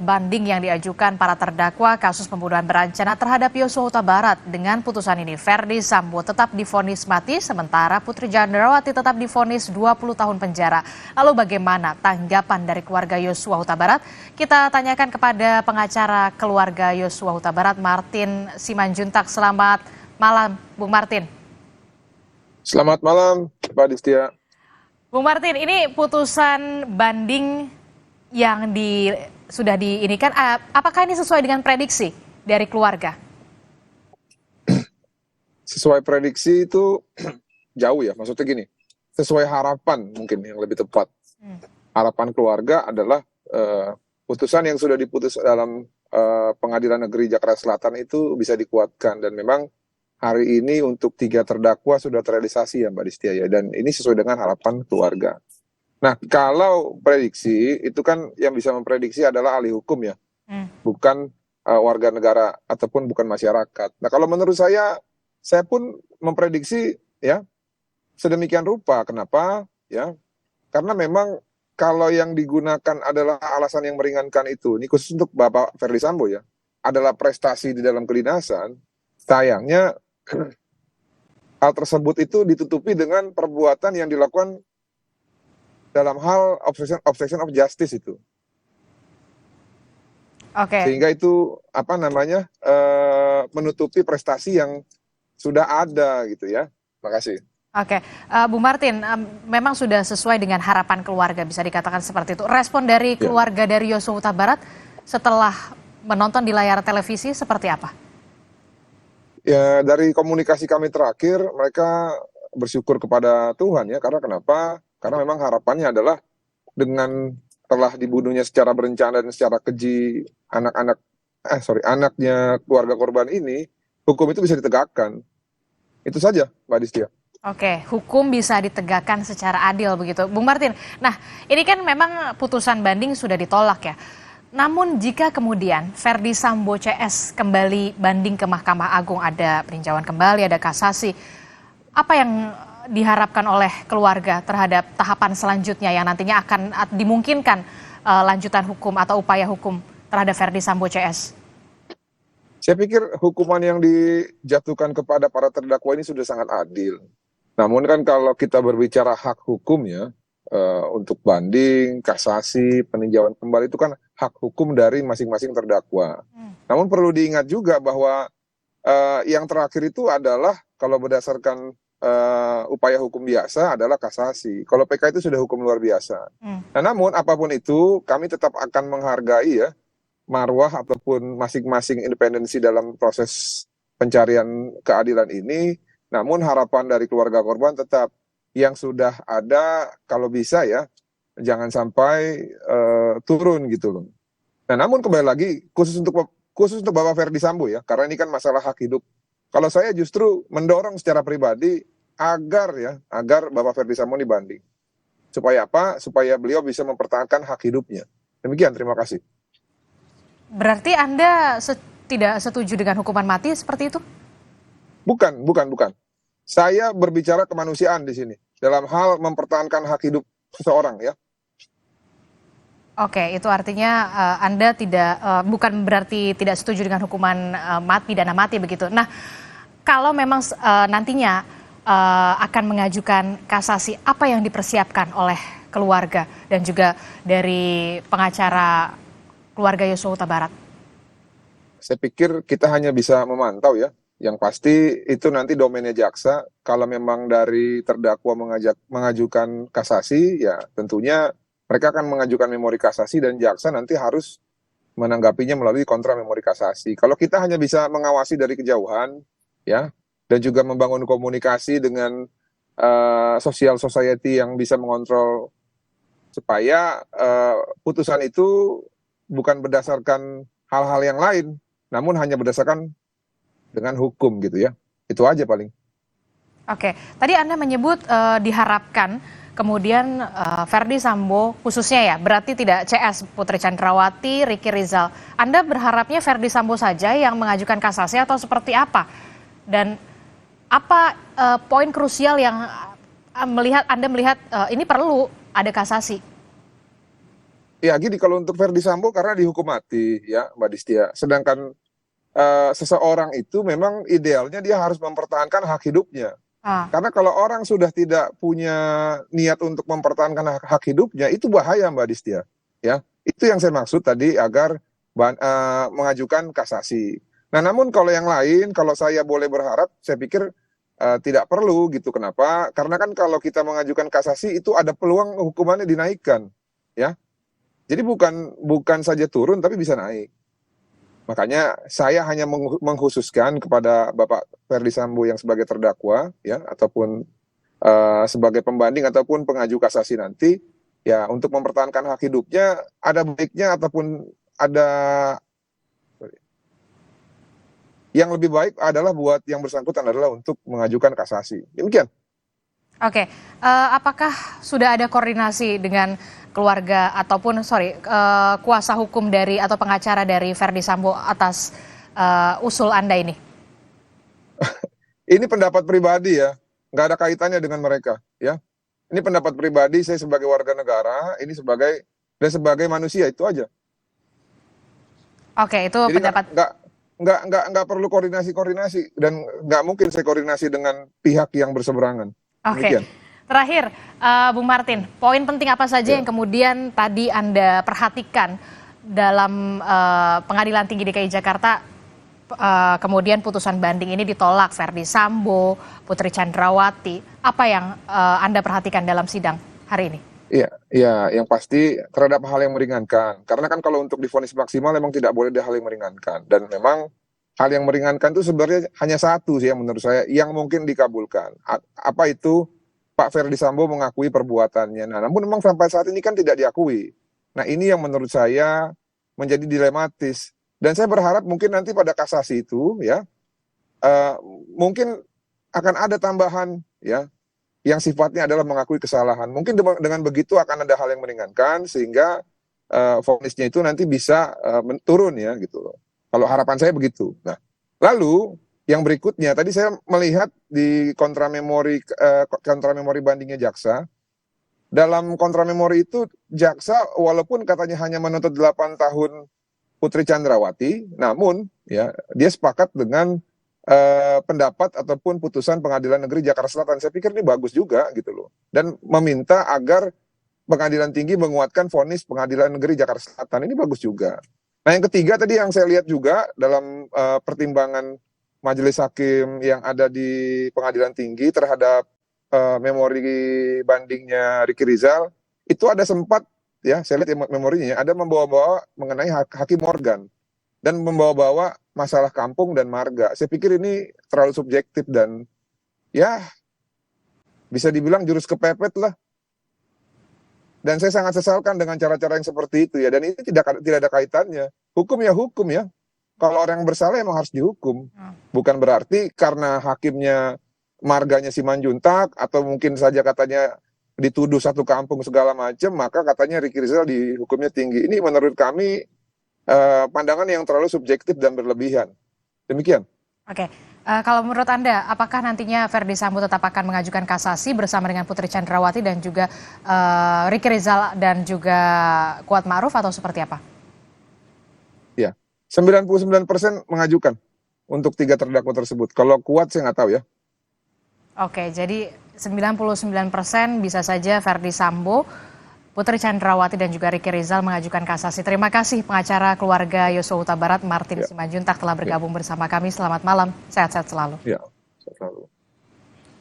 banding yang diajukan para terdakwa kasus pembunuhan berencana terhadap Yosua Huta Barat. Dengan putusan ini, Ferdy Sambo tetap divonis mati, sementara Putri Chandrawati tetap divonis 20 tahun penjara. Lalu bagaimana tanggapan dari keluarga Yosua Huta Barat? Kita tanyakan kepada pengacara keluarga Yosua Huta Barat, Martin Simanjuntak. Selamat malam, Bung Martin. Selamat malam, Pak Distia. Bung Martin, ini putusan banding yang sudah diinikan, apakah ini sesuai dengan prediksi dari keluarga? Sesuai prediksi itu jauh ya, maksudnya gini, sesuai harapan mungkin yang lebih tepat. Harapan keluarga adalah putusan yang sudah diputus dalam Pengadilan Negeri Jakarta Selatan itu bisa dikuatkan, dan memang hari ini untuk 3 terdakwa sudah terrealisasi ya Mbak Distia ya, dan ini sesuai dengan harapan keluarga. Nah, kalau prediksi itu kan yang bisa memprediksi adalah ahli hukum ya, bukan warga negara ataupun bukan masyarakat. Nah, kalau menurut saya pun memprediksi ya sedemikian rupa. Kenapa? Ya, karena memang kalau yang digunakan adalah alasan yang meringankan itu, ini khusus untuk Bapak Ferdy Sambo ya, adalah prestasi di dalam kedinasan. Sayangnya hal tersebut itu ditutupi dengan perbuatan yang dilakukan dalam hal obstruction of justice itu. Sehingga itu menutupi prestasi yang sudah ada gitu ya. Makasih. Bu Martin, memang sudah sesuai dengan harapan keluarga, bisa dikatakan seperti itu. Respon dari keluarga dari Yosua Huta Barat setelah menonton di layar televisi seperti apa? Ya, dari komunikasi kami terakhir, mereka bersyukur kepada Tuhan ya. Karena kenapa? Karena memang harapannya adalah dengan telah dibunuhnya secara berencana dan secara keji anaknya keluarga korban ini, hukum itu bisa ditegakkan. Itu saja, Mbak Distia. Hukum bisa ditegakkan secara adil begitu, Bung Martin. Nah, ini kan memang putusan banding sudah ditolak ya. Namun jika kemudian Ferdy Sambo CS kembali banding ke Mahkamah Agung, ada peninjauan kembali, ada kasasi, apa yang diharapkan oleh keluarga terhadap tahapan selanjutnya yang nantinya akan dimungkinkan lanjutan hukum atau upaya hukum terhadap Ferdy Sambo CS? Saya pikir hukuman yang dijatuhkan kepada para terdakwa ini sudah sangat adil. Namun kan kalau kita berbicara hak hukum ya, untuk banding, kasasi, peninjauan kembali itu kan hak hukum dari masing-masing terdakwa. Namun perlu diingat juga bahwa yang terakhir itu adalah kalau berdasarkan upaya hukum biasa adalah kasasi. Kalau PK itu sudah hukum luar biasa. Nah, namun apapun itu kami tetap akan menghargai ya marwah ataupun masing-masing independensi dalam proses pencarian keadilan ini. Namun harapan dari keluarga korban tetap yang sudah ada kalau bisa ya jangan sampai turun gitu loh. Nah, namun kembali lagi khusus untuk Bapak Ferdy Sambo ya, karena ini kan masalah hak hidup. Kalau saya justru mendorong secara pribadi agar Bapak Ferdy Sambo dibanding. Supaya apa? Supaya beliau bisa mempertahankan hak hidupnya. Demikian, terima kasih. Berarti Anda tidak setuju dengan hukuman mati seperti itu? Bukan. Saya berbicara kemanusiaan di sini dalam hal mempertahankan hak hidup seseorang ya. Itu artinya Anda bukan berarti tidak setuju dengan hukuman pidana mati begitu. Nah, kalau memang nantinya akan mengajukan kasasi, apa yang dipersiapkan oleh keluarga dan juga dari pengacara keluarga Yosua Huta Barat? Saya pikir kita hanya bisa memantau ya. Yang pasti itu nanti domainnya jaksa. Kalau memang dari terdakwa mengajukan kasasi, ya tentunya mereka akan mengajukan memori kasasi dan jaksa nanti harus menanggapinya melalui kontra memori kasasi. Kalau kita hanya bisa mengawasi dari kejauhan, ya, dan juga membangun komunikasi dengan social society yang bisa mengontrol supaya putusan itu bukan berdasarkan hal-hal yang lain, namun hanya berdasarkan dengan hukum gitu ya. Itu aja paling. Tadi Anda menyebut diharapkan kemudian Ferdy Sambo khususnya ya, berarti tidak CS, Putri Chandrawati, Ricky Rizal. Anda berharapnya Ferdy Sambo saja yang mengajukan kasasi atau seperti apa? Dan apa poin krusial yang Anda melihat ini perlu ada kasasi? Tadi Anda menyebut diharapkan kemudian Ferdy Sambo khususnya ya, berarti tidak CS, Putri Chandrawati, Ricky Rizal. Anda berharapnya Ferdy Sambo saja yang mengajukan kasasi atau seperti apa? Dan apa poin krusial yang melihat Anda melihat ini perlu ada kasasi? Ya gini, kalau untuk Verdi Sambo karena dihukum mati ya Mbak Distia. Sedangkan seseorang itu memang idealnya dia harus mempertahankan hak hidupnya. Ah, Karena kalau orang sudah tidak punya niat untuk mempertahankan hak hidupnya, itu bahaya Mbak Distia. Ya, itu yang saya maksud tadi agar mengajukan kasasi. Nah, namun kalau yang lain, kalau saya boleh berharap, saya pikir tidak perlu gitu. Kenapa? Karena kan kalau kita mengajukan kasasi itu ada peluang hukumannya dinaikkan, ya. Jadi bukan saja turun tapi bisa naik. Makanya saya hanya mengkhususkan kepada Bapak Verdi Sambo yang sebagai terdakwa ya ataupun sebagai pembanding ataupun pengaju kasasi nanti ya untuk mempertahankan hak hidupnya ada baiknya ataupun ada yang lebih baik adalah buat yang bersangkutan adalah untuk mengajukan kasasi. Demikian. oke. Apakah sudah ada koordinasi dengan keluarga ataupun kuasa hukum dari atau pengacara dari Verdi Sambo atas usul Anda ini? Ini pendapat pribadi ya, nggak ada kaitannya dengan mereka ya. Ini pendapat pribadi saya sebagai warga negara, ini sebagai manusia itu aja. Oke, itu Jadi pendapat. nggak perlu koordinasi dan nggak mungkin saya koordinasi dengan pihak yang berseberangan. Oke, Demikian. terakhir, Bung Martin, poin penting apa saja Ya. yang kemudian tadi Anda perhatikan dalam Pengadilan Tinggi DKI Jakarta, kemudian putusan banding ini ditolak Verdi Sambo, Putri Chandrawati. Apa yang Anda perhatikan dalam sidang hari ini? Iya, iya, yang pasti terhadap hal yang meringankan. Karena kan kalau untuk divonis maksimal memang tidak boleh ada hal yang meringankan. Dan memang hal yang meringankan itu sebenarnya hanya satu sih yang menurut saya yang mungkin dikabulkan. Apa itu? Pak Verdi Sambo mengakui perbuatannya. Nah, namun memang sampai saat ini kan tidak diakui. Nah, ini yang menurut saya menjadi dilematis. Dan saya berharap mungkin nanti pada kasasi itu ya mungkin akan ada tambahan ya yang sifatnya adalah mengakui kesalahan. Mungkin dengan begitu akan ada hal yang meringankan sehingga vonisnya itu nanti bisa turun ya gitu loh. Kalau harapan saya begitu. Nah, lalu yang berikutnya tadi saya melihat di kontramemori bandingnya jaksa. Dalam kontramemori itu jaksa walaupun katanya hanya menuntut 8 tahun Putri Chandrawati, namun ya dia sepakat dengan pendapat ataupun putusan Pengadilan Negeri Jakarta Selatan. Saya pikir ini bagus juga gitu loh. Dan meminta agar Pengadilan Tinggi menguatkan vonis Pengadilan Negeri Jakarta Selatan. Ini bagus juga. Nah, yang ketiga tadi yang saya lihat juga dalam pertimbangan majelis hakim yang ada di Pengadilan Tinggi terhadap memori bandingnya Ricky Rizal, itu ada sempat ya, saya lihat memorinya ada membawa-bawa mengenai Hakim Morgan dan membawa-bawa masalah kampung dan marga. Saya pikir ini terlalu subjektif dan ya bisa dibilang jurus kepepet lah. Dan saya sangat sesalkan dengan cara-cara yang seperti itu ya. Dan ini tidak ada kaitannya. Hukum ya hukum ya. Kalau orang yang bersalah emang harus dihukum. Bukan berarti karena hakimnya marganya Simanjuntak atau mungkin saja katanya dituduh satu kampung segala macam, maka katanya Ricky Rizal dihukumnya tinggi. Ini menurut kami pandangan yang terlalu subjektif dan berlebihan. Demikian. Oke, kalau menurut Anda, apakah nantinya Verdi Sambo tetap akan mengajukan kasasi bersama dengan Putri Chandrawati dan juga Ricky Rizal dan juga Kuat Ma'ruf atau seperti apa? Ya, 99% mengajukan untuk 3 terdakwa tersebut. Kalau Kuat saya nggak tahu ya. Oke, jadi 99% bisa saja Verdi Sambo, Putri Chandrawati dan juga Ricky Rizal mengajukan kasasi. Terima kasih pengacara keluarga Yosua Huta Barat Martin Simanjuntak telah bergabung bersama kami. Selamat malam, sehat-sehat selalu. Ya.